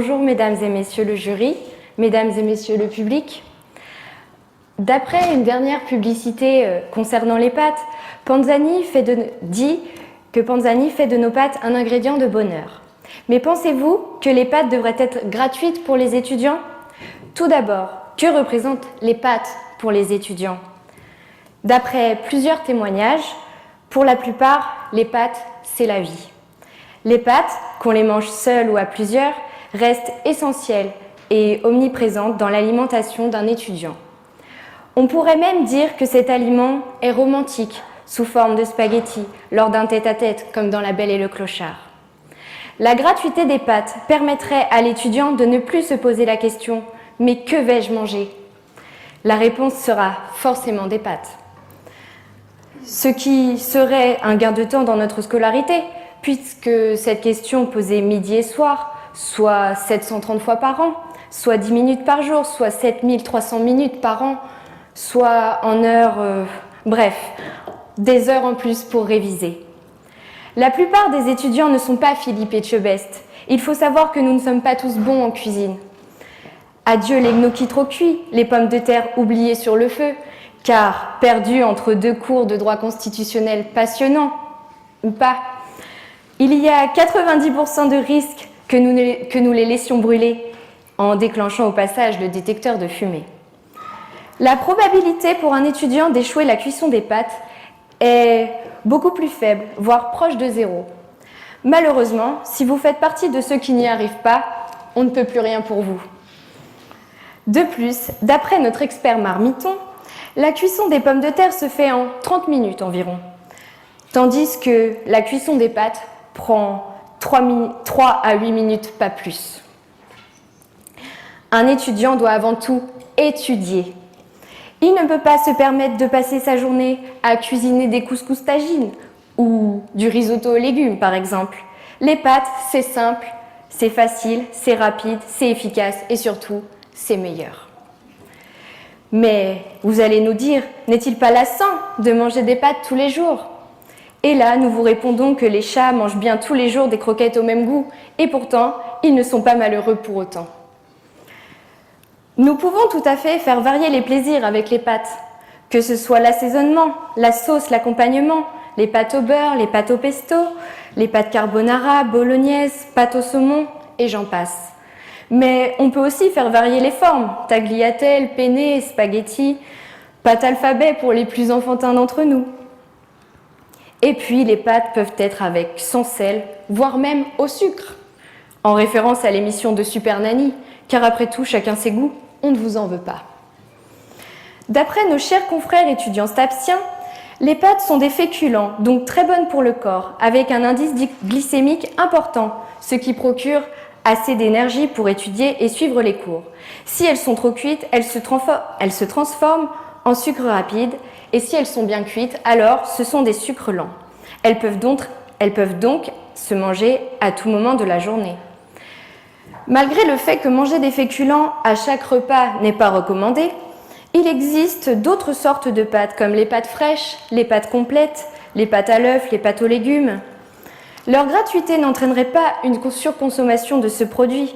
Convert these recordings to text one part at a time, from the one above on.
bonjour mesdames et messieurs le jury, mesdames et messieurs le public. D'après une dernière publicité concernant les pâtes, Panzani dit que Panzani fait de nos pâtes un ingrédient de bonheur. Mais pensez-vous que les pâtes devraient être gratuites pour les étudiants? Tout d'abord, que représentent les pâtes pour les étudiants? D'après plusieurs témoignages, pour la plupart, les pâtes, c'est la vie. Les pâtes, qu'on les mange seules ou à plusieurs, restent essentielles et omniprésentes dans l'alimentation d'un étudiant. On pourrait même dire que cet aliment est romantique, sous forme de spaghettis, lors d'un tête-à-tête, comme dans La Belle et le Clochard. La gratuité des pâtes permettrait à l'étudiant de ne plus se poser la question « mais que vais-je manger ?» La réponse sera forcément des pâtes. Ce qui serait un gain de temps dans notre scolarité, puisque cette question posée midi et soir, soit 730 fois par an, soit 10 minutes par jour, soit 7300 minutes par an, soit en heures, bref, des heures en plus pour réviser. La plupart des étudiants ne sont pas Philippe Etchebest. Il faut savoir que nous ne sommes pas tous bons en cuisine. Adieu les gnocchis trop cuits, les pommes de terre oubliées sur le feu, car perdus entre deux cours de droit constitutionnel passionnants, ou pas, il y a 90% de risques que nous les laissions brûler en déclenchant au passage le détecteur de fumée. La probabilité pour un étudiant d'échouer la cuisson des pâtes est beaucoup plus faible, voire proche de zéro. Malheureusement, si vous faites partie de ceux qui n'y arrivent pas, on ne peut plus rien pour vous. De plus, d'après notre expert marmiton, la cuisson des pommes de terre se fait en 30 minutes environ, tandis que la cuisson des pâtes prend 3 à 8 minutes, pas plus. Un étudiant doit avant tout étudier. Il ne peut pas se permettre de passer sa journée à cuisiner des couscous tagines ou du risotto aux légumes, par exemple. Les pâtes, c'est simple, c'est facile, c'est rapide, c'est efficace et surtout, c'est meilleur. Mais vous allez nous dire, n'est-il pas lassant de manger des pâtes tous les jours? Et là, nous vous répondons que les chats mangent bien tous les jours des croquettes au même goût, et pourtant, ils ne sont pas malheureux pour autant. Nous pouvons tout à fait faire varier les plaisirs avec les pâtes, que ce soit l'assaisonnement, la sauce, l'accompagnement, les pâtes au beurre, les pâtes au pesto, les pâtes carbonara, bolognaises, pâtes au saumon, et j'en passe. Mais on peut aussi faire varier les formes, tagliatelle, penne, spaghetti, pâte alphabet pour les plus enfantins d'entre nous. Et puis les pâtes peuvent être avec sans sel, voire même au sucre, en référence à l'émission de Super Nanny, car après tout, chacun ses goûts, on ne vous en veut pas. D'après nos chers confrères étudiants stapsiens, les pâtes sont des féculents, donc très bonnes pour le corps, avec un indice glycémique important, ce qui procure assez d'énergie pour étudier et suivre les cours. Si elles sont trop cuites, elles se transforment en sucre rapide, et si elles sont bien cuites, alors ce sont des sucres lents. Elles peuvent donc se manger à tout moment de la journée. Malgré le fait que manger des féculents à chaque repas n'est pas recommandé, il existe d'autres sortes de pâtes, comme les pâtes fraîches, les pâtes complètes, les pâtes à l'œuf, les pâtes aux légumes. Leur gratuité n'entraînerait pas une surconsommation de ce produit.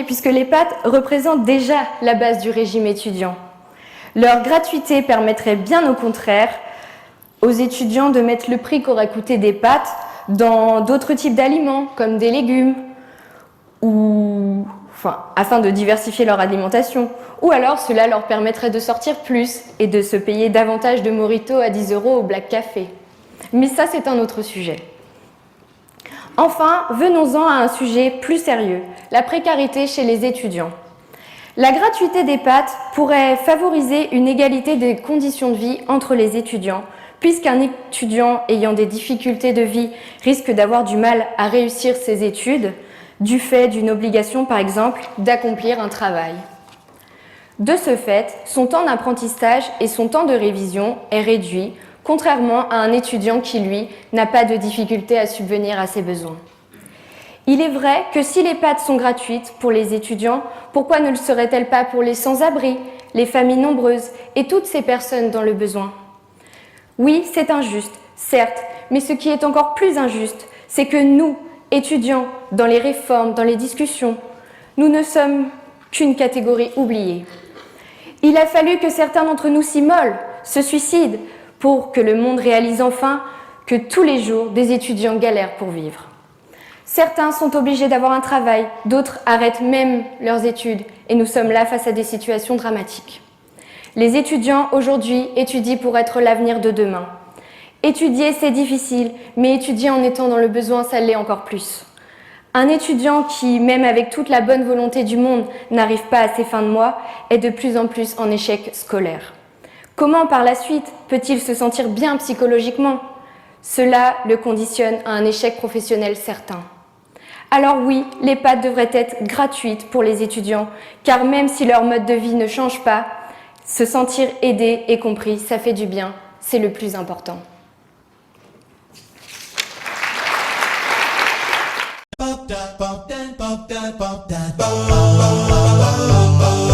Puisque les pâtes représentent déjà la base du régime étudiant. Leur gratuité permettrait bien au contraire aux étudiants de mettre le prix qu'aurait coûté des pâtes dans d'autres types d'aliments, comme des légumes, afin de diversifier leur alimentation. Ou alors cela leur permettrait de sortir plus et de se payer davantage de mojitos à 10 € au Black Café. Mais ça, c'est un autre sujet. Enfin, venons-en à un sujet plus sérieux, la précarité chez les étudiants. La gratuité des pâtes pourrait favoriser une égalité des conditions de vie entre les étudiants, puisqu'un étudiant ayant des difficultés de vie risque d'avoir du mal à réussir ses études, du fait d'une obligation, par exemple, d'accomplir un travail. De ce fait, son temps d'apprentissage et son temps de révision est réduit, contrairement à un étudiant qui, lui, n'a pas de difficulté à subvenir à ses besoins. Il est vrai que si les pâtes sont gratuites pour les étudiants, pourquoi ne le seraient-elles pas pour les sans-abri, les familles nombreuses et toutes ces personnes dans le besoin? Oui, c'est injuste, certes, mais ce qui est encore plus injuste, c'est que nous, étudiants, dans les réformes, dans les discussions, nous ne sommes qu'une catégorie oubliée. Il a fallu que certains d'entre nous s'immolent, se suicident, pour que le monde réalise enfin que tous les jours, des étudiants galèrent pour vivre. Certains sont obligés d'avoir un travail, d'autres arrêtent même leurs études, et nous sommes là face à des situations dramatiques. Les étudiants aujourd'hui étudient pour être l'avenir de demain. Étudier, c'est difficile, mais étudier en étant dans le besoin, ça l'est encore plus. Un étudiant qui, même avec toute la bonne volonté du monde, n'arrive pas à ses fins de mois, est de plus en plus en échec scolaire. Comment, par la suite, peut-il se sentir bien psychologiquement ? Cela le conditionne à un échec professionnel certain. Alors oui, les PAT devraient être gratuites pour les étudiants, car même si leur mode de vie ne change pas, se sentir aidé et compris, ça fait du bien, c'est le plus important. Bop da bop da bop da bop da bop bop bop bop bop bop.